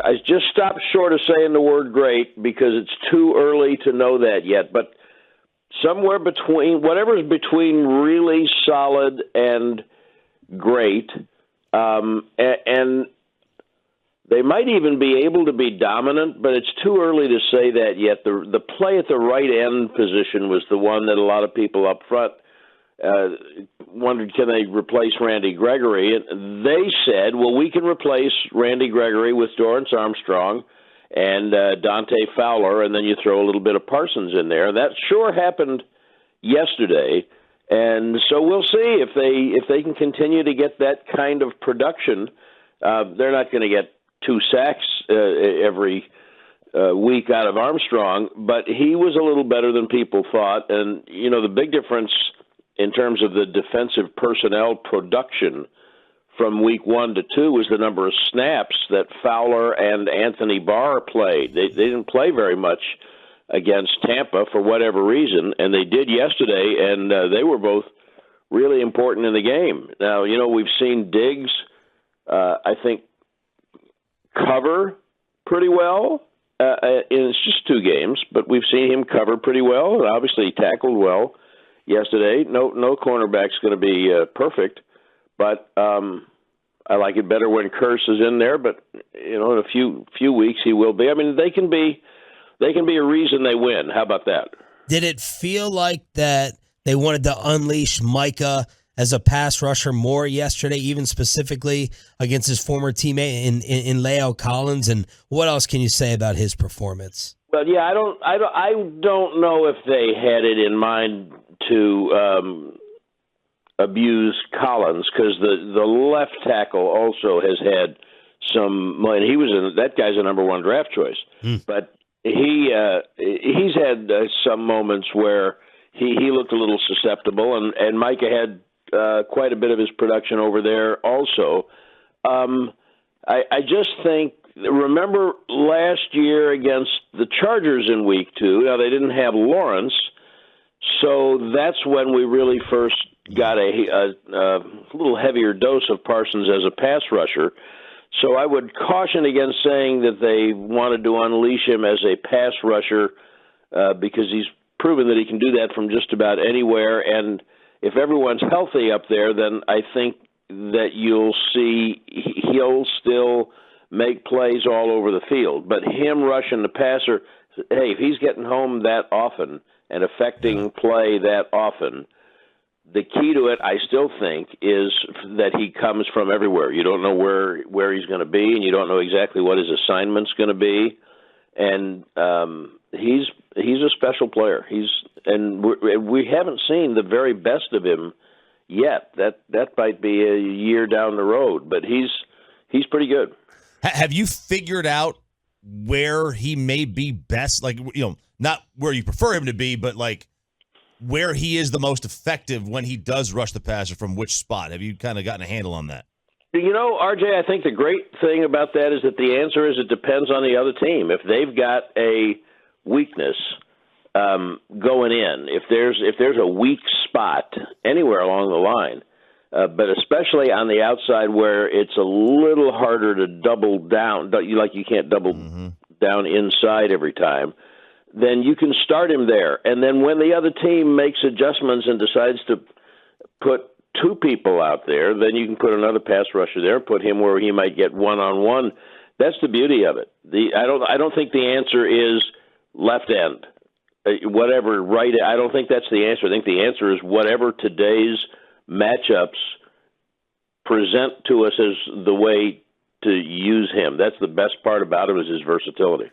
I just stopped short of saying the word great because it's too early to know that yet. But somewhere between, whatever's between really solid and great, and they might even be able to be dominant, but it's too early to say that yet. The play at the right end position was the one that a lot of people up front wondered, can they replace Randy Gregory? And they said, well, we can replace Randy Gregory with Dorrance Armstrong and Dante Fowler, and then you throw a little bit of Parsons in there. That sure happened yesterday, and so we'll see if they can continue to get that kind of production. They're not going to get 2 sacks every week out of Armstrong, but he was a little better than people thought. And, the big difference in terms of the defensive personnel production from week 1 to 2 was the number of snaps that Fowler and Anthony Barr played. They didn't play very much against Tampa for whatever reason, and they did yesterday, and they were both really important in the game. Now, we've seen Diggs, I think, cover pretty well. And it's just 2 games, but we've seen him cover pretty well. And obviously, he tackled well yesterday. No cornerback's going to be perfect, but I like it better when Curse is in there. But in a few weeks, he will be. I mean, they can be a reason they win. How about that? Did it feel like that they wanted to unleash Micah as a pass rusher more yesterday, even specifically against his former teammate in Leo Collins? And what else can you say about his performance? Well, yeah, I don't know if they had it in mind to abuse Collins, because the left tackle also has had some, and that guy's a number 1 draft choice, but he's had some moments where he looked a little susceptible, and Micah had quite a bit of his production over there also. I just think, remember last year against the Chargers in week 2, now they didn't have Lawrence, so that's when we really first got a little heavier dose of Parsons as a pass rusher. So I would caution against saying that they wanted to unleash him as a pass rusher because he's proven that he can do that from just about anywhere. And if everyone's healthy up there, then I think that you'll see he'll still make plays all over the field. But him rushing the passer, hey, if he's getting home that often and affecting play that often, the key to it, I still think, is that he comes from everywhere. You don't know where he's going to be, and you don't know exactly what his assignment's going to be. And he's a special player. We haven't seen the very best of him yet. That might be a year down the road, but he's pretty good. Have you figured out where he may be best? Like, not where you prefer him to be, but like where he is the most effective when he does rush the passer, from which spot? Have you kind of gotten a handle on that? RJ, I think the great thing about that is that the answer is it depends on the other team. If they've got a weakness going in, if there's a weak spot anywhere along the line, but especially on the outside where it's a little harder to double down, like you can't double down inside every time, then you can start him there. And then when the other team makes adjustments and decides to put 2 people out there, then you can put another pass rusher there, put him where he might get one-on-one. That's the beauty of it. I don't think the answer is left end, whatever right. I don't think that's the answer. I think the answer is whatever today's matchups present to us as the way to use him. That's the best part about him, is his versatility.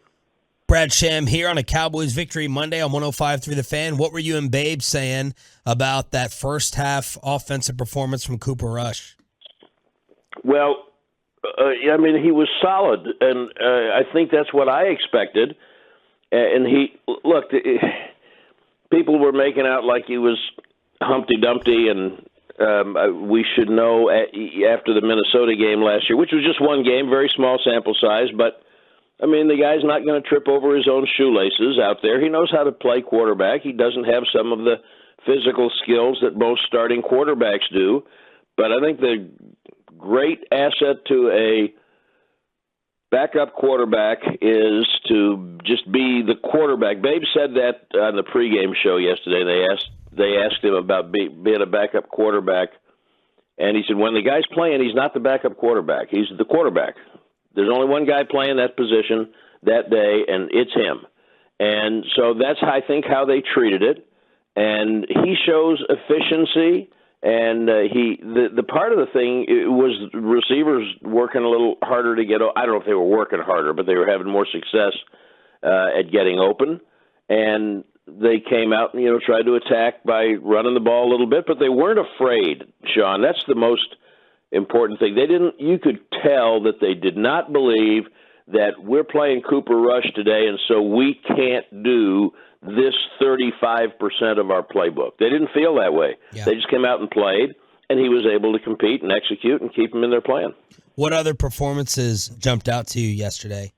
Brad Sham here on a Cowboys Victory Monday on 105.3 The Fan. What were you and Babe saying about that first half offensive performance from Cooper Rush? Well, he was solid, and I think that's what I expected. And people were making out like he was Humpty Dumpty, and we should know after the Minnesota game last year, which was just one game, very small sample size, but the guy's not going to trip over his own shoelaces out there. He knows how to play quarterback. He doesn't have some of the physical skills that most starting quarterbacks do. But I think the great asset to a backup quarterback is to just be the quarterback. Babe said that on the pregame show yesterday. They asked him about being a backup quarterback, and he said when the guy's playing, he's not the backup quarterback. He's the quarterback. There's only one guy playing that position that day, and it's him. And so that's, I think, how they treated it. And he shows efficiency. And the part of the thing was receivers working a little harder to get. I don't know if they were working harder, but they were having more success at getting open. And they came out and tried to attack by running the ball a little bit, but they weren't afraid. Sean, that's the most important thing. They didn't. You could tell that they did not believe that we're playing Cooper Rush today, and so we can't do this 35% of our playbook. They didn't feel that way. Yeah. They just came out and played, and he was able to compete and execute and keep them in their plan. What other performances jumped out to you yesterday?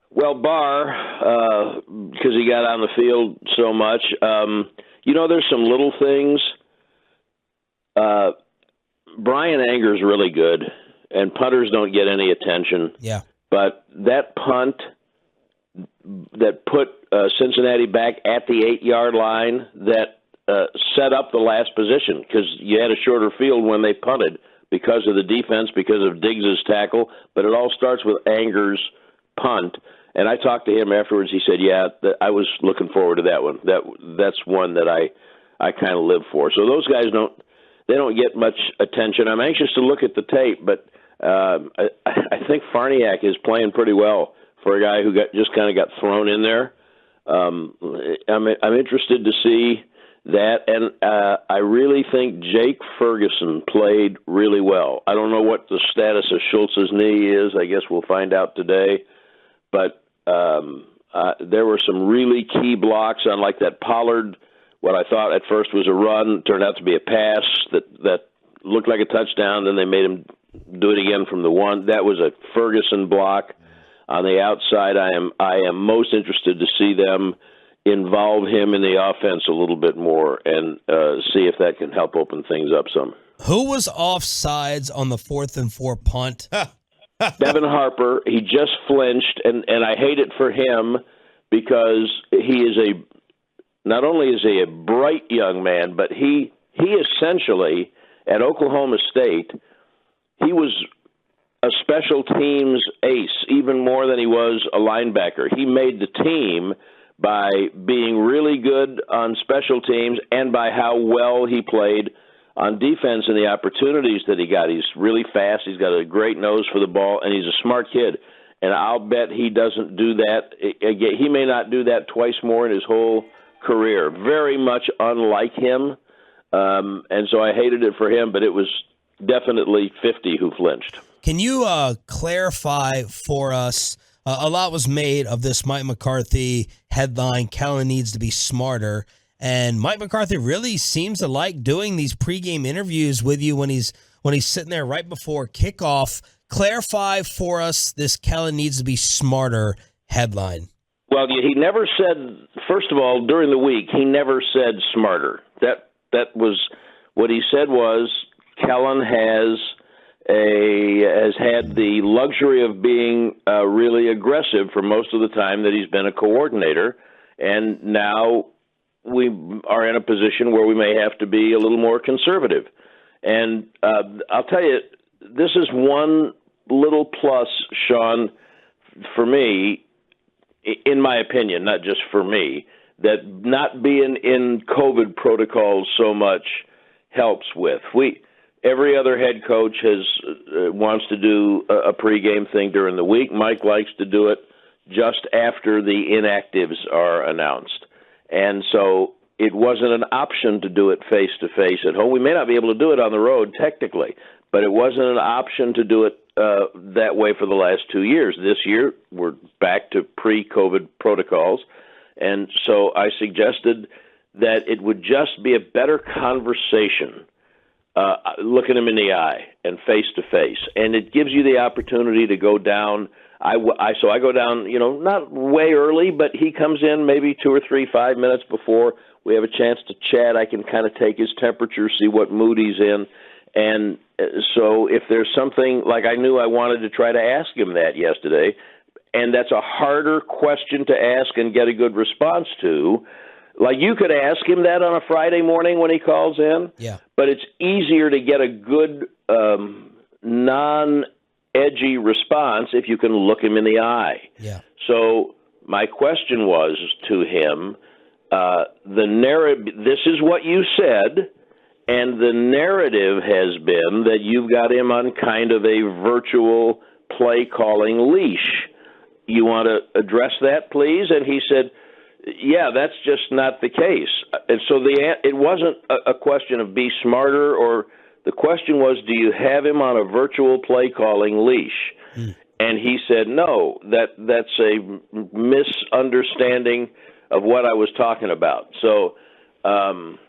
Well, Barr, because he got on the field so much. There's some little things. Brian Anger's really good, and punters don't get any attention. Yeah. But that punt that put Cincinnati back at the 8-yard line that set up the last position, because you had a shorter field when they punted because of the defense, because of Diggs's tackle, but it all starts with Anger's punt. And I talked to him afterwards. He said, yeah, I was looking forward to that one. That's one that I kind of live for. So those guys don't get much attention. I'm anxious to look at the tape, but I think Farniak is playing pretty well for a guy who just kind of got thrown in there. I'm interested to see that, and I really think Jake Ferguson played really well. I don't know what the status of Schultz's knee is. I guess we'll find out today. But there were some really key blocks on like that Pollard, what I thought at first was a run, turned out to be a pass that looked like a touchdown. Then they made him do it again from the one. That was a Ferguson block. On the outside, I am most interested to see them involve him in the offense a little bit more and see if that can help open things up some. Who was offsides on the 4th and 4 punt? Devin Harper. He just flinched, and I hate it for him because he is not only is he a bright young man, but he essentially at Oklahoma State, he was a special teams ace, even more than he was a linebacker. He made the team by being really good on special teams and by how well he played on defense and the opportunities that he got. He's really fast. He's got a great nose for the ball, and he's a smart kid. And I'll bet he doesn't do that. He may not do that twice more in his whole career. Very much unlike him. And so I hated it for him, but it was definitely 50 who flinched. Can you clarify for us, a lot was made of this Mike McCarthy headline, Kellen needs to be smarter, and Mike McCarthy really seems to like doing these pregame interviews with you when he's sitting there right before kickoff. Clarify for us this Kellen needs to be smarter headline. Well, he never said, first of all, during the week, he never said smarter. That was, what he said was, Kellen has had the luxury of being really aggressive for most of the time that he's been a coordinator, and now we are in a position where we may have to be a little more conservative. And I'll tell you, this is one little plus, Sean, for me, in my opinion, not just for me, that not being in COVID protocols so much helps with. Every other head coach wants to do a pregame thing during the week. Mike likes to do it just after the inactives are announced. And so it wasn't an option to do it face-to-face at home. We may not be able to do it on the road technically, but it wasn't an option to do it that way for the last 2 years. This year, we're back to pre-COVID protocols. And so I suggested that it would just be a better conversation looking him in the eye and face to face, and it gives you the opportunity to go down. So I go down, not way early, but he comes in maybe 2 or 3, 5 minutes before we have a chance to chat. I can kind of take his temperature, see what mood he's in, and so if there's something, like I knew I wanted to try to ask him that yesterday, and that's a harder question to ask and get a good response to. Like, you could ask him that on a Friday morning when he calls in, but it's easier to get a good non-edgy response if you can look him in the eye. Yeah. So my question was to him, the narrative, this is what you said, and the narrative has been that you've got him on kind of a virtual play-calling leash. You want to address that, please? And he said, yeah, that's just not the case. And so it wasn't a question of be smarter, or the question was, do you have him on a virtual play-calling leash? And he said, no, that's a misunderstanding of what I was talking about. So, and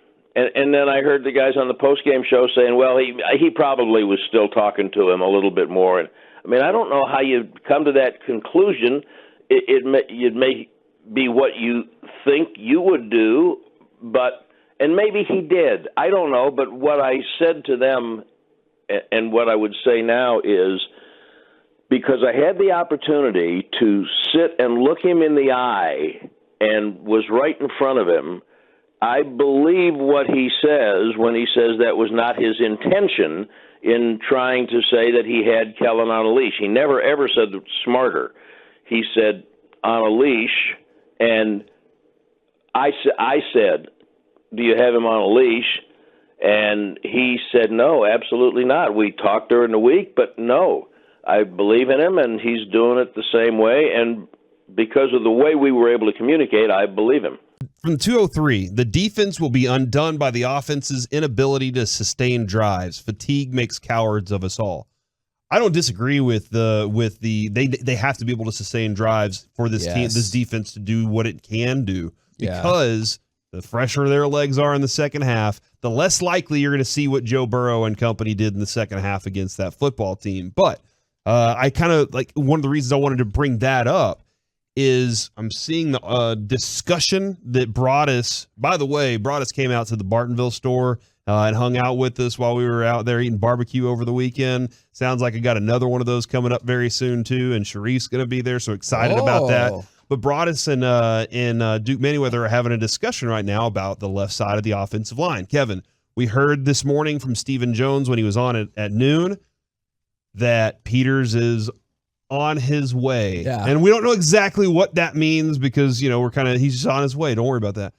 then I heard the guys on the postgame show saying, well, he probably was still talking to him a little bit more. And I mean, I don't know how you come to that conclusion. It may be what you think you would do, and maybe he did. I don't know. But what I said to them, and what I would say now is, because I had the opportunity to sit and look him in the eye and was right in front of him, I believe what he says when he says that was not his intention in trying to say that he had Kellen on a leash. He never, ever said smarter. He said on a leash, and I said, do you have him on a leash? And he said, no, absolutely not. We talked during the week, but no. I believe in him, and he's doing it the same way, and because of the way we were able to communicate, I believe him. From 203, the defense will be undone by the offense's inability to sustain drives. Fatigue makes cowards of us all. I don't disagree with they have to be able to sustain drives for this team, this defense, to do what it can do, because the fresher their legs are in the second half, the less likely you're going to see what Joe Burrow and company did in the second half against that football team. But I kind of like, one of the reasons I wanted to bring that up is I'm seeing the discussion that Broadus, by the way, Broadus came out to the Bartonville store and hung out with us while we were out there eating barbecue over the weekend. Sounds like I got another one of those coming up very soon too, and Sharif's going to be there, so excited about that. But Broadus and Duke Manyweather are having a discussion right now about the left side of the offensive line. Kevin, we heard this morning from Stephen Jones when he was on at noon that Peters is on his way. Yeah. And we don't know exactly what that means because, he's just on his way. Don't worry about that.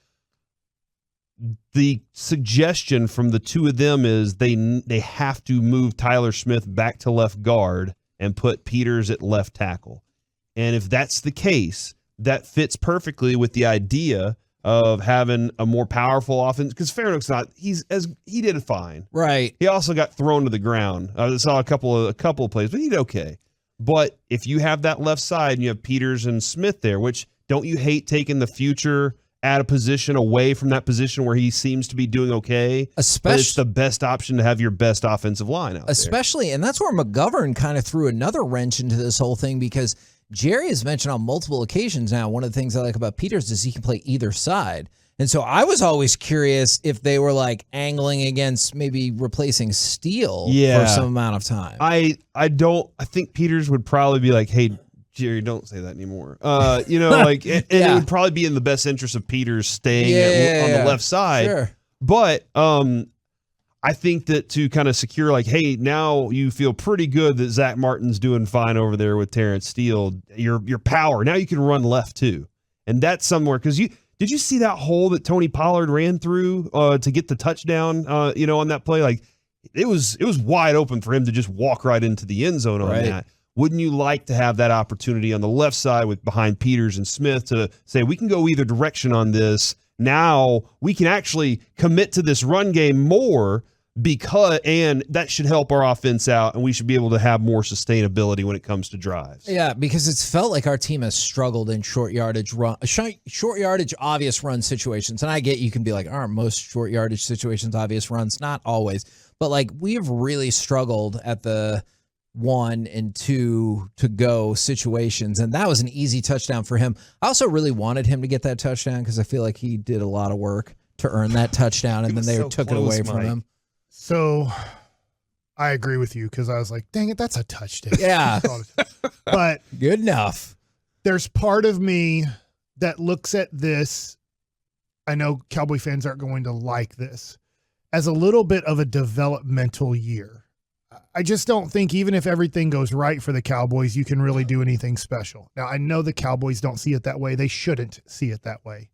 The suggestion from the two of them is they have to move Tyler Smith back to left guard and put Peters at left tackle. And if that's the case, that fits perfectly with the idea of having a more powerful offense, because Farano's he did fine. Right. He also got thrown to the ground. I saw a couple of plays, but he did okay. But if you have that left side and you have Peters and Smith there, which don't you hate taking the future at a position away from that position where he seems to be doing okay? Especially, it's the best option to have your best offensive line out there. And that's where McGovern kind of threw another wrench into this whole thing, because Jerry has mentioned on multiple occasions now, one of the things I like about Peters is he can play either side. And so I was always curious if they were like angling against maybe replacing Steele for some amount of time. I think Peters would probably be like, hey, Jerry, don't say that anymore. It would probably be in the best interest of Peters staying on the left side. Sure. But I think that to kind of secure, like, hey, now you feel pretty good that Zach Martin's doing fine over there with Terrence Steele. Your power. Now you can run left too. And that's somewhere, because did you see that hole that Tony Pollard ran through to get the touchdown, on that play? Like, it was wide open for him to just walk right into the end zone on that. Wouldn't you like to have that opportunity on the left side behind Peters and Smith to say, we can go either direction on this. Now we can actually commit to this run game more, and that should help our offense out, and we should be able to have more sustainability when it comes to drives. Yeah, because it's felt like our team has struggled in short yardage obvious run situations. And I get you can be like, aren't most short yardage situations obvious runs? Not always. But like, we've really struggled at the 1 and 2 to go situations, and that was an easy touchdown for him. I also really wanted him to get that touchdown because I feel like he did a lot of work to earn that touchdown, and then they took it away from him. So I agree with you because I was like, dang it, that's a touchdown. Yeah. But Good enough. there's part of me that looks at this. I know Cowboy fans aren't going to like this as a little bit of a developmental year. I just don't think even if everything goes right for the Cowboys, you can really do anything special. Now, I know the Cowboys don't see it that way. They shouldn't see it that way.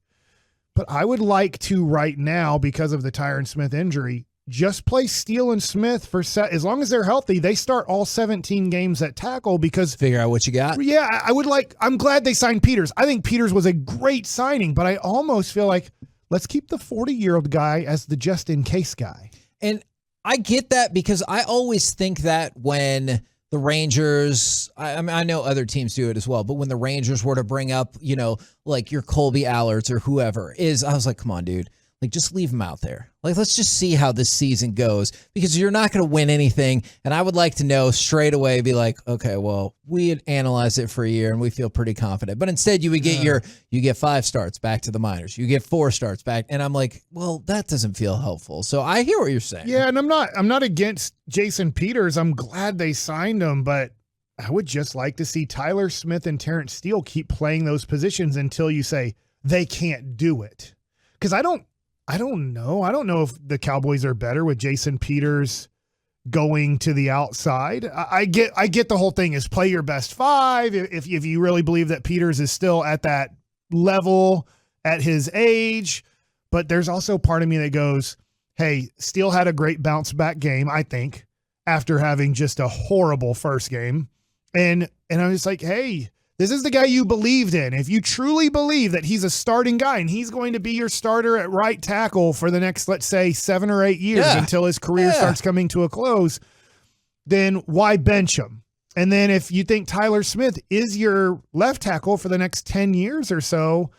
But I would like to right now, because of the Tyron Smith injury, just play Steele and Smith for as long as they're healthy. They start all 17 games at tackle because Figure out what you got. yeah, I'm glad they signed Peters. I think Peters was a great signing, but I almost feel like let's keep the 40-year-old guy as the just in case guy. And I get that because I always think that when the Rangers, I mean, I know other teams do it as well, but when the Rangers were to bring up, like your Colby Allards or whoever I was like, come on, dude. Like, just leave him out there. Like, let's just see how this season goes because you're not going to win anything. And I would like to know straight away, be like, okay, well, we had analyzed it for a year and we feel pretty confident. But instead, you would get you get 5 starts back to the minors. You get 4 starts back. And I'm like, well, that doesn't feel helpful. So I hear what you're saying. Yeah, and I'm not against Jason Peters. I'm glad they signed him, but I would just like to see Tyler Smith and Terrence Steele keep playing those positions until you say they can't do it. Because I don't know. I don't know if the Cowboys are better with Jason Peters going to the outside. I get the whole thing is play your best 5. If you really believe that Peters is still at that level at his age, but there's also part of me that goes, hey, Steele had a great bounce back game, I think, after having just a horrible first game. And I'm just like, hey, this is the guy you believed in. If you truly believe that he's a starting guy and he's going to be your starter at right tackle for the next, let's say, 7 or 8 years until his career starts coming to a close, then why bench him? And then if you think Tyler Smith is your left tackle for the next 10 years or so,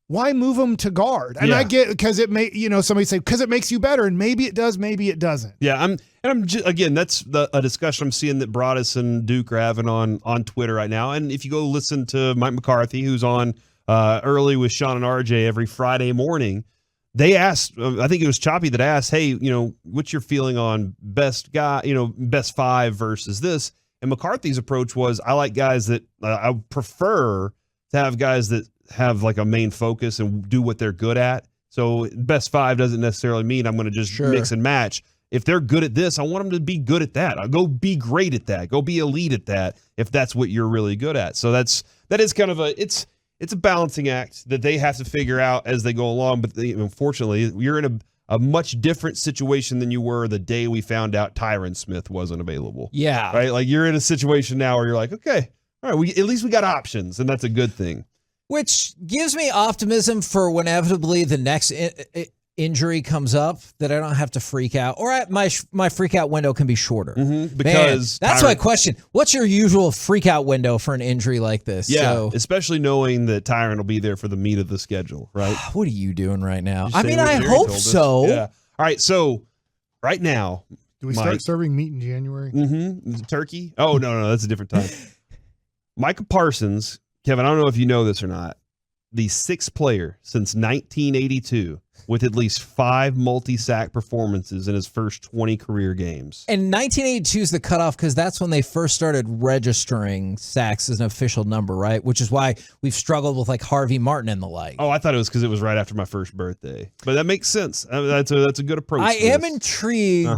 why move him to guard? And I get because it may, somebody say because it makes you better, and maybe it does, maybe it doesn't. Yeah, again, that's a discussion I'm seeing that Broadus and Duke are having on Twitter right now. And if you go listen to Mike McCarthy, who's on early with Shan and RJ every Friday morning, they asked, I think it was Choppy that asked, hey, what's your feeling on best guy, best 5 versus this? And McCarthy's approach was, I like guys that I prefer to have guys that have like a main focus and do what they're good at. So best 5 doesn't necessarily mean I'm going to just mix and match. If they're good at this, I want them to be good at that. I'll go be great at that. Go be elite at that if that's what you're really good at. So that is kind of it's a balancing act that they have to figure out as they go along. But unfortunately, you're in a much different situation than you were the day we found out Tyron Smith wasn't available. Yeah. Right? Like you're in a situation now where you're like, okay, all right, at least we got options, and that's a good thing. Which gives me optimism for when inevitably the next injury comes up that I don't have to freak out, or my freak out window can be shorter. Because that's my question. What's your usual freak out window for an injury like this? Yeah, especially knowing that Tyron will be there for the meat of the schedule, right? What are you doing right now? Just I mean, saying what I Jerry hope told us. so. Yeah. All right, so right now, Do we start serving meat in January? Turkey? Oh, no, that's a different time. Micah Parsons, Kevin, I don't know if you know this or not, the 6th player since 1982 with at least 5 multi-sack performances in his first 20 career games. And 1982 is the cutoff because that's when they first started registering sacks as an official number, right? Which is why we've struggled with like Harvey Martin and the like. Oh, I thought it was because it was right after my first birthday. But that makes sense. That's a good approach. I am intrigued.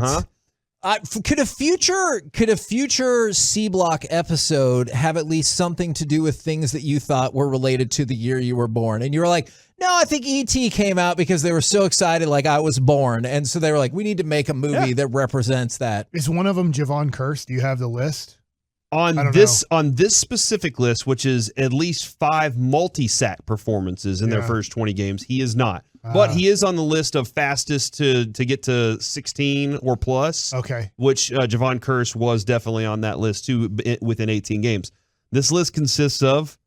Could a future C Block episode have at least something to do with things that you thought were related to the year you were born? And you were like, no, I think E.T. came out because they were so excited like I was born. And so they were like, we need to make a movie that represents that. Is one of them Javon Curse? Do you have the list? On this specific list, which is at least 5 multi-sack performances in their first 20 games, he is not. But he is on the list of fastest to get to 16 or plus. Okay. Which Javon Curse was definitely on that list too within 18 games. This list consists of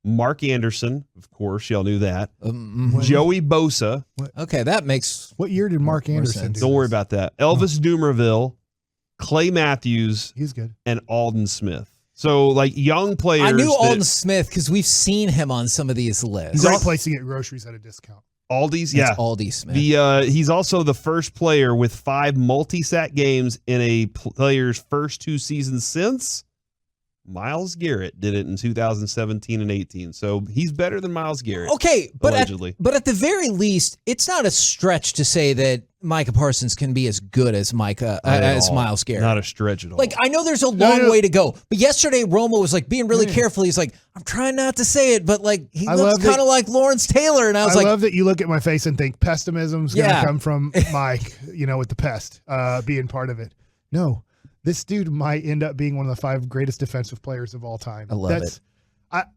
Mark Anderson, of course, y'all knew that. Joey Bosa. Okay, that makes... What year did Mark Anderson do? Don't worry about that. Elvis Dumerville, Clay Matthews, he's good, and Alden Smith. So, like, young players. I knew Alden Smith because we've seen him on some of these lists. Great place to get groceries at a discount. Aldi's, It's Aldi Smith. He's also the first player with 5 multi-sack games in a player's first 2 seasons since Myles Garrett did it in 2017 and 18. So he's better than Myles Garrett. Okay, but allegedly. At the very least, it's not a stretch to say that Micah Parsons can be as good as Myles Garrett. Not a stretch at all. Like, I know there's a long way to go, but yesterday Romo was like being really careful. He's like, I'm trying not to say it, but like he looks kind of like Lawrence Taylor, and I was like, love that you look at my face and think pessimism's going to come from Mike, with the pest being part of it. No, this dude might end up being one of the 5 greatest defensive players of all time. I love it.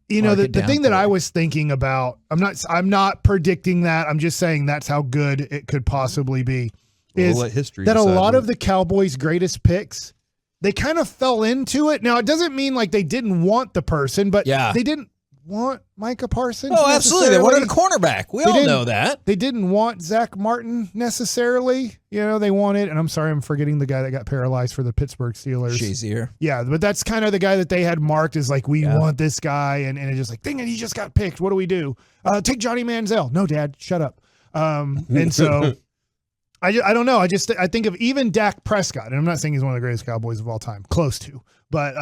The thing that I was thinking about, I'm not predicting that. I'm just saying that's how good it could possibly be. Is that a lot of the Cowboys' greatest picks, they kind of fell into it. Now, it doesn't mean like they didn't want the person, but they didn't want Micah Parsons. Oh, absolutely. They wanted a cornerback. We all know that. They didn't want Zach Martin necessarily. They wanted, and I'm sorry, I'm forgetting the guy that got paralyzed for the Pittsburgh Steelers. Shazier. Yeah, but that's kind of the guy that they had marked as like, we want this guy, and it's just like, dang it, he just got picked. What do we do? Take Johnny Manziel. No, Dad, shut up. And so I don't know. I think of even Dak Prescott, and I'm not saying he's one of the greatest Cowboys of all time, close to, but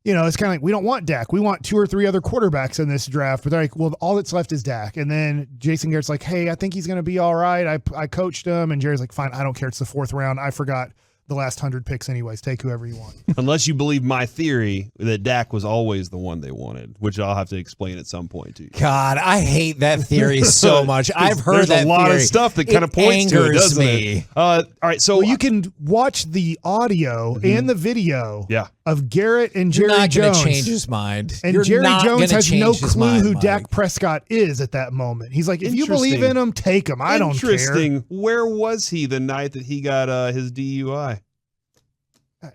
it's kind of like, we don't want Dak. We want 2 or 3 other quarterbacks in this draft. But they're like, well, all that's left is Dak. And then Jason Garrett's like, hey, I think he's going to be all right. I coached him. And Jerry's like, fine, I don't care. It's the 4th round. I forgot the last 100 picks anyways. Take whoever you want. Unless you believe my theory that Dak was always the one they wanted, which I'll have to explain at some point to you. God, I hate that theory so much. I've heard that there's a lot theory. of stuff that kind of points to it, doesn't it? All right, so you can watch the audio and the video of Garrett and Jerry You're not Jones. Going to change his mind. And You're Jerry Jones has no clue who Mike. Dak Prescott is at that moment. He's like, if you believe in him, take him. I don't care. Interesting. Where was he the night that he got his DUI?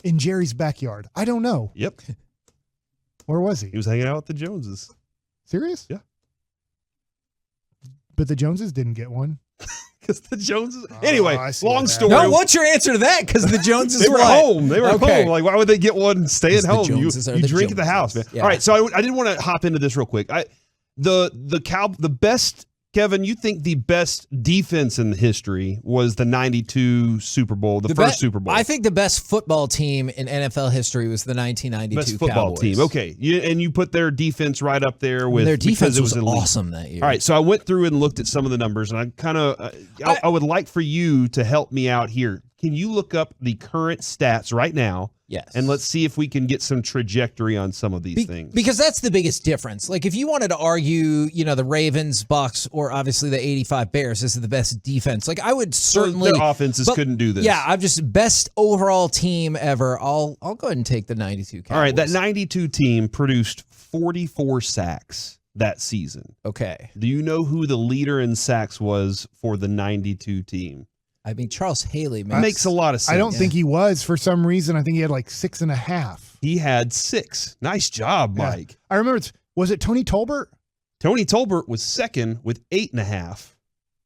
In Jerry's backyard. I don't know. Yep. Where was he? He was hanging out with the Joneses. Serious? Yeah. But the Joneses didn't get one. Because the Joneses. Anyway, long story. No, what's your answer to that? Because the Joneses they were what? home. They were home. Like, why would they get one? Stay at home. You drink at the house, man. Yeah. All right, so I did want to hop into this real quick. The best. Kevin, you think the best defense in history was the 92 Super Bowl, the first Super Bowl? I think the best football team in NFL history was the 1992 best football Cowboys. team. Okay. And you put their defense right up there with their defense was elite. awesome that year. All right, so I went through and looked at some of the numbers, and I kind of I would like for you to help me out here. Can you look up the current stats right now? Yes. And let's see if we can get some trajectory on some of these things. Because that's the biggest difference. Like, if you wanted to argue, the Ravens, Bucks, or obviously the 85 Bears, this is the best defense. Like, I would certainly. Their offenses couldn't do this. Yeah, I'm just best overall team ever. I'll go ahead and take the 92 Cowboys. All right, that 92 team produced 44 sacks that season. Okay. Do you know who the leader in sacks was for the 92 team? I mean, Charles Haley makes a lot of sense. I don't think he was. For some reason, I think he had like 6.5. He had 6. Nice job, Mike. Yeah. I remember, was it Tony Tolbert? Tony Tolbert was second with 8.5.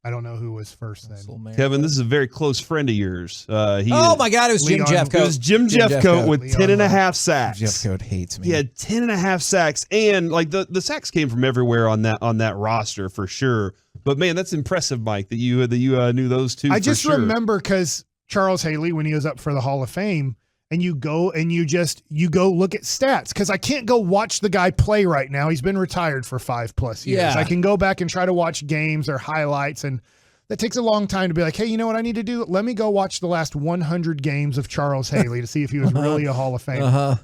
I don't know who was first then. Kevin, this is a very close friend of yours. Oh my God, it was Jim Jeffcoat. It was Jim Jeffcoat with 10.5 sacks. Jim Jeffcoat hates me. He had 10.5 sacks, and like the sacks came from everywhere on that roster for sure. But man, that's impressive, Mike, that you knew those two. I just remember because Charles Haley, when he was up for the Hall of Fame, and you go look at stats, because I can't go watch the guy play right now. He's been retired for 5+ years. Yeah. I can go back and try to watch games or highlights, and that takes a long time to be like, hey, you know what I need to do? Let me go watch the last 100 games of Charles Haley to see if he was really a Hall of Famer.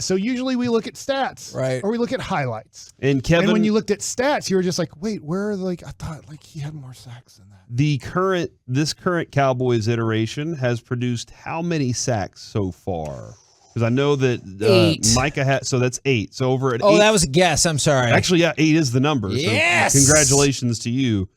So usually we look at stats, right, or we look at highlights. And Kevin, and when you looked at stats, you were just like, wait, where are I thought like he had more sacks than that. This current Cowboys iteration has produced how many sacks so far? Because I know that 8. Micah had, so that's 8. So over at 8. Oh, that was a guess. I'm sorry. Actually, yeah, 8 is the number. Yes. So congratulations to you.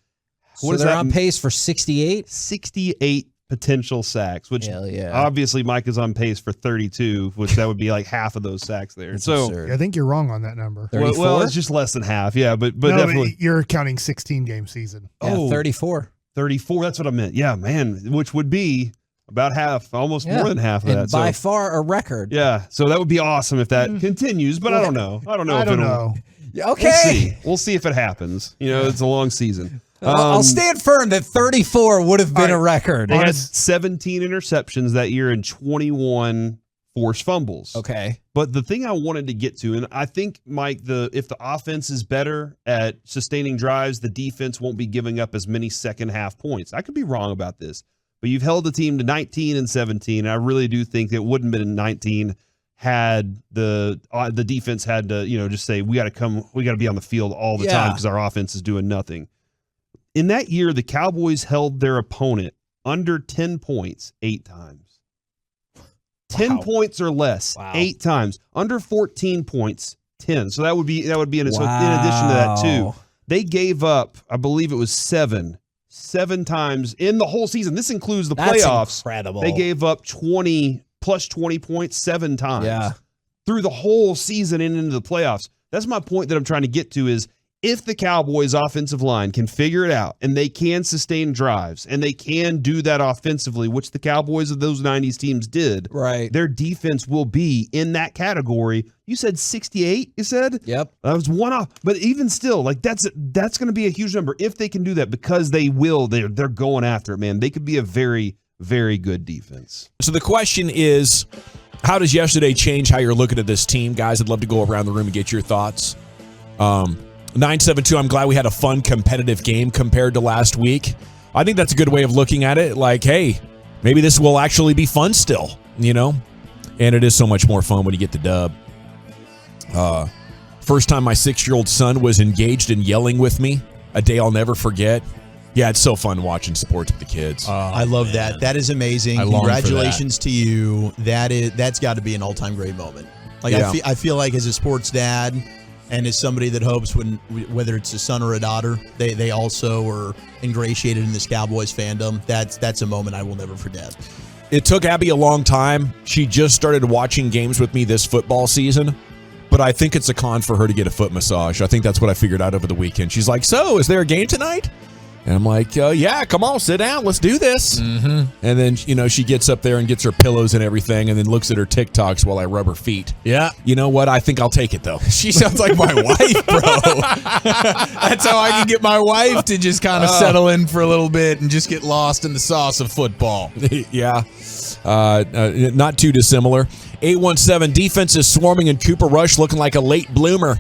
So they're on pace for 68? 68 potential sacks, which obviously Mike is on pace for 32, which that would be like half of those sacks there. That's so absurd. I think you're wrong on that number. Well, it's just less than half. Yeah, but definitely. You're counting 16-game season. Yeah, 34. 34, that's what I meant. Yeah, man, which would be about half, almost more than half of and that. By far a record. Yeah, so that would be awesome if that continues, but I don't know. I don't know. Okay. We'll see if it happens. It's a long season. I'll stand firm that 34 would have been a record. They had 17 interceptions that year and 21 forced fumbles. Okay. But the thing I wanted to get to, and I think, Mike, if the offense is better at sustaining drives, the defense won't be giving up as many second half points. I could be wrong about this, but you've held the team to 19 and 17. I really do think it wouldn't have been 19 had the defense had to, just say, we got to be on the field all the time because our offense is doing nothing. In that year, the Cowboys held their opponent under 10 points 8 times. 10 points or less 8 times. Under 14 points 10. So that would be in addition to that too. They gave up, I believe it was 7 times in the whole season. This includes the playoffs. Incredible. They gave up 20 points 7 times. Yeah. Through the whole season and into the playoffs. That's my point that I'm trying to get to is if the Cowboys offensive line can figure it out and they can sustain drives and they can do that offensively, which the Cowboys of those 90s teams did, right? Their defense will be in that category. You said 68, you said? Yep. That was one off. But even still, like that's going to be a huge number if they can do that because they will. They're going after it, man. They could be a very, very good defense. So the question is, how does yesterday change how you're looking at this team? Guys, I'd love to go around the room and get your thoughts. 972, I'm glad we had a fun, competitive game compared to last week. I think that's a good way of looking at it. Like, hey, maybe this will actually be fun still, And it is so much more fun when you get the dub. First time my 6-year-old son was engaged in yelling with me, a day I'll never forget. Yeah, it's so fun watching sports with the kids. I love that. That is amazing. Congratulations to you. That's got to be an all-time great moment. Like I feel like as a sports dad, and as somebody that hopes whether it's a son or a daughter, they also are ingratiated in this Cowboys fandom. That's a moment I will never forget. It took Abby a long time. She just started watching games with me this football season, but I think it's a con for her to get a foot massage. I think that's what I figured out over the weekend. She's like, so is there a game tonight? And I'm like, yeah, come on, sit down. Let's do this. Mm-hmm. And then, she gets up there and gets her pillows and everything and then looks at her TikToks while I rub her feet. Yeah. You know what? I think I'll take it, though. She sounds like my wife, bro. That's how I can get my wife to just kind of settle in for a little bit and just get lost in the sauce of football. Yeah. Not too dissimilar. 817, defense is swarming and Cooper Rush looking like a late bloomer.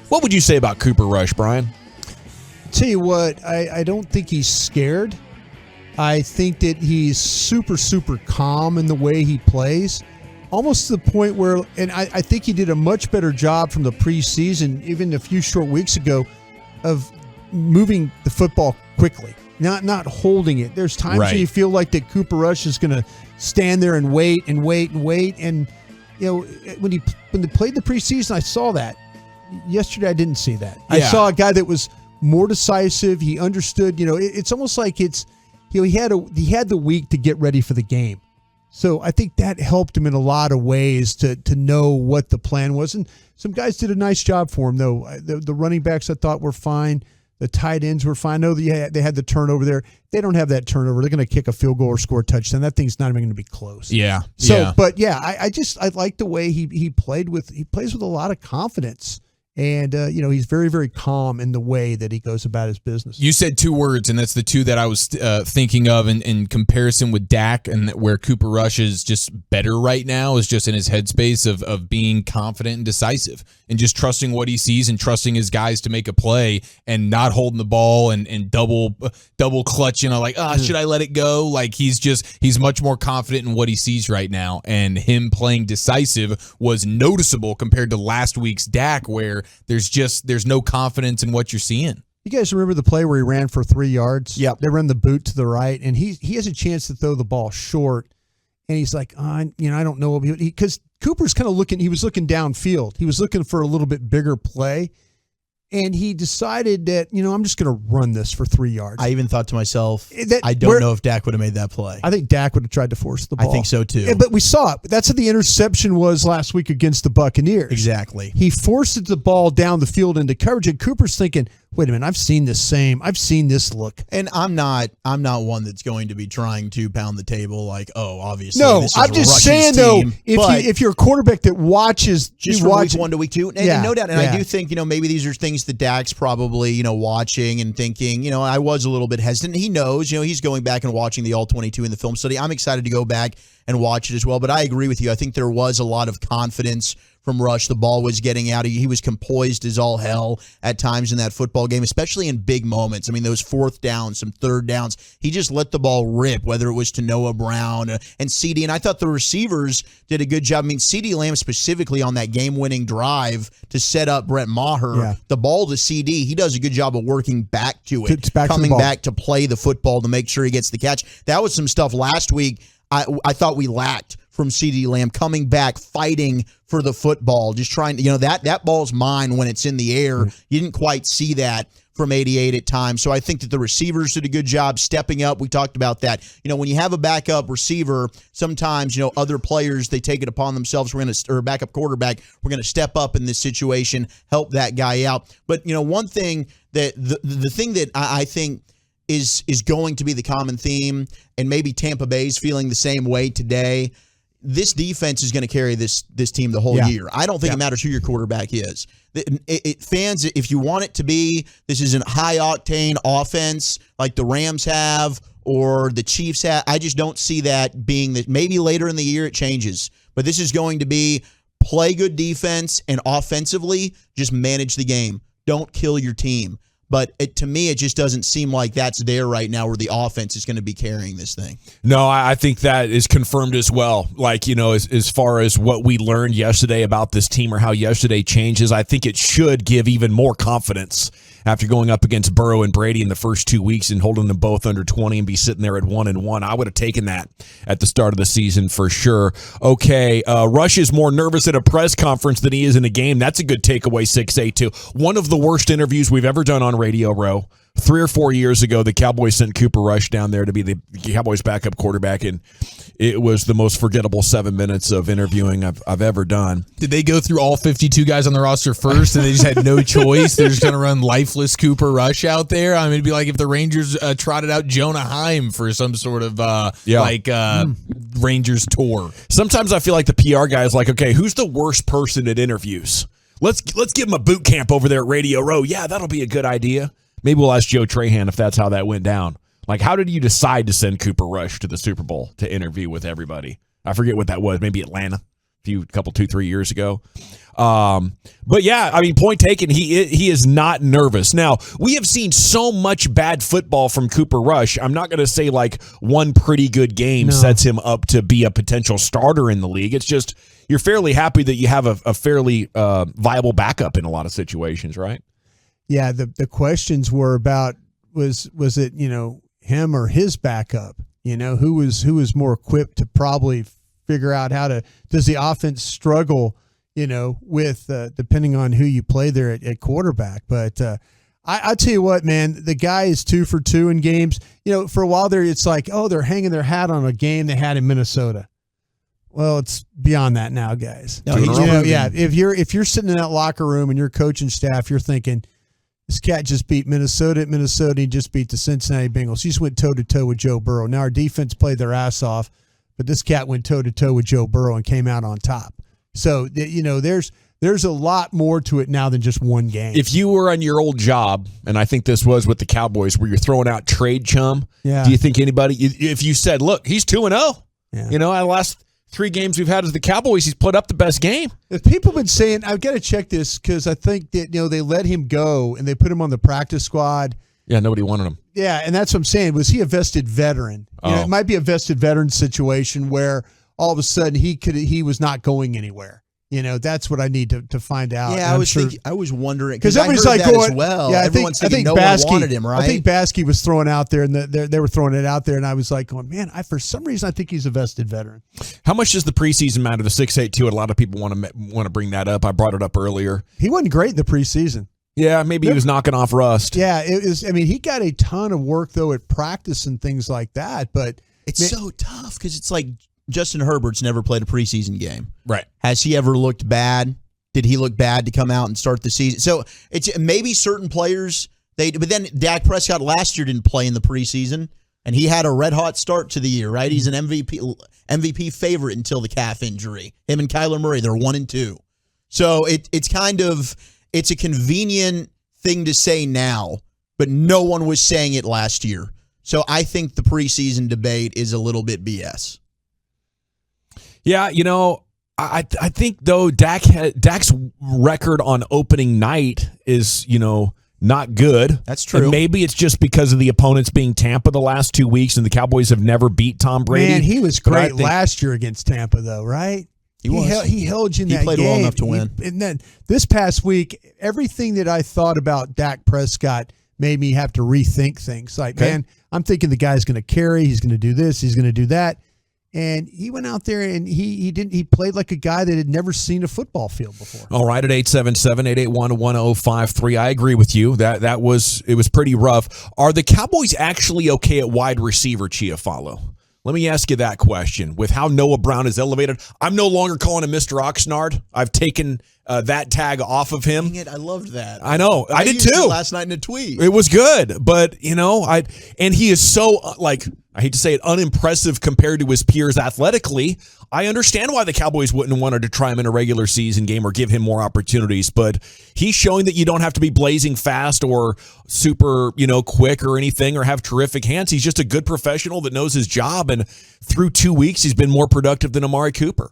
What would you say about Cooper Rush, Brian? Tell you what, I don't think he's scared. I think that he's super, super calm in the way he plays, almost to the point where, and I think he did a much better job from the preseason, even a few short weeks ago, of moving the football quickly, not holding it. There's times where you feel like that Cooper Rush is going to stand there and wait. And when they played the preseason, I saw that. Yesterday, I didn't see that. Yeah. I saw a guy that was more decisive. He understood, it's almost like he had the week to get ready for the game. So I think that helped him in a lot of ways to know what the plan was. And some guys did a nice job for him, though. The running backs I thought were fine. The tight ends were fine. I know they had the turnover there. They don't have that turnover. They're going to kick a field goal or score a touchdown. That thing's not even going to be close. Yeah. So, but yeah, I like the way he plays with a lot of confidence. And, he's very, very calm in the way that he goes about his business. You said 2 words, and that's the 2 that I was thinking of in comparison with Dak, and where Cooper Rush is just better right now is just in his headspace of being confident and decisive and just trusting what he sees and trusting his guys to make a play and not holding the ball and double clutch, should I let it go? Like he's much more confident in what he sees right now, and him playing decisive was noticeable compared to last week's Dak, where there's no confidence in what you're seeing. You guys remember the play where he ran for 3 yards? Yep. They run the boot to the right, and he has a chance to throw the ball short, and he's like, I don't know, because Cooper's kind of looking. He was looking downfield. He was looking for a little bit bigger play, and he decided that I'm just going to run this for 3 yards. I even thought to myself, I don't know if Dak would have made that play. I think Dak would have tried to force the ball. I think so too. Yeah, but we saw it. That's what the interception was last week against the Buccaneers. Exactly. He forced the ball down the field into coverage, and Cooper's thinking, wait a minute, I've seen this look. And I'm not one that's going to be trying to pound the table like, oh, obviously. No, this is I'm just Rush's saying team, though, if you're a quarterback that watches, just from week 1 to week 2, and no doubt, and yeah. I do think maybe these are things that Dak's probably watching and thinking. I was a little bit hesitant. He knows, he's going back and watching the All-22 in the film study. I'm excited to go back and watch it as well. But I agree with you. I think there was a lot of confidence from Rush. The ball was getting out. He was composed as all hell at times in that football game, especially in big moments. I mean, those fourth downs, some third downs, he just let the ball rip, whether it was to Noah Brown and CD. And I thought the receivers did a good job. I mean, CD Lamb specifically on that game-winning drive to set up Brett Maher, the ball to CD, he does a good job of working back to it, coming back to play the football to make sure he gets the catch. That was some stuff last week I thought we lacked from CD Lamb, coming back, fighting for the football, just trying to, that ball's mine when it's in the air. You didn't quite see that from 88 at times. So I think that the receivers did a good job stepping up. We talked about that. When you have a backup receiver, sometimes, other players, they take it upon themselves. Or a backup quarterback, we're going to step up in this situation, help that guy out. But, one thing that the thing that I think is going to be the common theme, and maybe Tampa Bay's feeling the same way today. This defense is going to carry this team the whole year. I don't think it matters who your quarterback is. Fans, if you want it to be, this is a high-octane offense like the Rams have or the Chiefs have. I just don't see that being that. Maybe later in the year it changes. But this is going to be play good defense and offensively just manage the game. Don't kill your team. But to me, it just doesn't seem like that's there right now where the offense is going to be carrying this thing. No, I think that is confirmed as well. Like, as far as what we learned yesterday about this team or how yesterday changes, I think it should give even more confidence after going up against Burrow and Brady in the first 2 weeks and holding them both under 20 and be sitting there at 1-1. I would have taken that at the start of the season for sure. Okay, Rush is more nervous at a press conference than he is in a game. That's a good takeaway, 682. One of the worst interviews we've ever done on Radio Row. 3 or 4 years ago, the Cowboys sent Cooper Rush down there to be the Cowboys' backup quarterback, and it was the most forgettable 7 minutes of interviewing I've ever done. Did they go through all 52 guys on the roster first, and they just had no choice? They're just going to run lifeless Cooper Rush out there? I mean, it'd be like if the Rangers trotted out Jonah Heim for some sort of Rangers tour. Sometimes I feel like the PR guy is like, okay, who's the worst person at interviews? Let's give him a boot camp over there at Radio Row. Yeah, that'll be a good idea. Maybe we'll ask Joe Trahan if that's how that went down. Like, how did you decide to send Cooper Rush to the Super Bowl to interview with everybody? I forget what that was. Maybe Atlanta, a couple, 2-3 years ago. But yeah, I mean, point taken. He is not nervous. Now, we have seen so much bad football from Cooper Rush. I'm not going to say like one pretty good game sets him up to be a potential starter in the league. It's just you're fairly happy that you have a fairly viable backup in a lot of situations, right? Yeah, the questions were about was it him or his backup? Who was more equipped to probably figure out does the offense struggle? With depending on who you play there at quarterback. But I tell you what, man, the guy is 2 for 2 in games. For a while there, it's like, oh, they're hanging their hat on a game they had in Minnesota. Well, it's beyond that now, guys. No, if you're sitting in that locker room and your coaching staff, you're thinking, this cat just beat Minnesota at Minnesota. He just beat the Cincinnati Bengals. He just went toe-to-toe with Joe Burrow. Now our defense played their ass off, but this cat went toe-to-toe with Joe Burrow and came out on top. So, there's a lot more to it now than just one game. If you were on your old job, and I think this was with the Cowboys, where you're throwing out trade chum, do you think anybody, if you said, look, he's 2-0, the last 3 games we've had as the Cowboys, he's put up the best game. If people have been saying, I've got to check this because I think that, they let him go and they put him on the practice squad. Yeah, nobody wanted him. Yeah, and that's what I'm saying. Was he a vested veteran? It might be a vested veteran situation where all of a sudden he was not going anywhere. That's what I need to find out. Yeah, I was wondering because everybody's like going, as well. Yeah, everyone's I think no Baskey one wanted him, right? I think Baskey was throwing out there, and they were throwing it out there, and I was like, going, man, for some reason I think he's a vested veteran. How much does the preseason matter? The 682. A lot of people want to bring that up. I brought it up earlier. He wasn't great in the preseason. Yeah, maybe he was knocking off rust. Yeah, it was. I mean, he got a ton of work though at practice and things like that. But it's so tough because it's like Justin Herbert's never played a preseason game. Right. Has he ever looked bad? Did he look bad to come out and start the season? So it's maybe certain players But then Dak Prescott last year didn't play in the preseason, and he had a red-hot start to the year, right? He's an MVP favorite until the calf injury. Him and Kyler Murray, they're 1-2. So it's a convenient thing to say now, but no one was saying it last year. So I think the preseason debate is a little bit BS. Yeah, I think though Dak's record on opening night is, not good. That's true. And maybe it's just because of the opponents being Tampa the last 2 weeks, and the Cowboys have never beat Tom Brady. Man, he was great last year against Tampa, though, right? He held you in that game. He played well enough to win. And then this past week, everything that I thought about Dak Prescott made me have to rethink things. Like, man, I'm thinking the guy's going to carry. He's going to do this. He's going to do that. And he went out there and he played like a guy that had never seen a football field before. All right, at 877-881-1053. I agree with you. It was pretty rough. Are the Cowboys actually okay at wide receiver, Chiafalo? Let me ask you that question. With how Noah Brown is elevated, I'm no longer calling him Mr. Oxnard. I've taken that tag off of him. Dang it, I loved that. I know. I did used too. it last night in a tweet. It was good, but and he is so I hate to say it, unimpressive compared to his peers athletically. I understand why the Cowboys wouldn't have wanted to try him in a regular season game or give him more opportunities, but he's showing that you don't have to be blazing fast or super, quick or anything or have terrific hands. He's just a good professional that knows his job, and through 2 weeks, he's been more productive than Amari Cooper.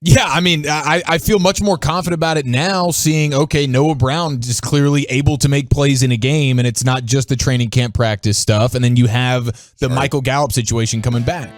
Yeah, I mean, I feel much more confident about it now, seeing, Noah Brown is clearly able to make plays in a game, and it's not just the training camp practice stuff, and then you have the Michael Gallup situation coming back.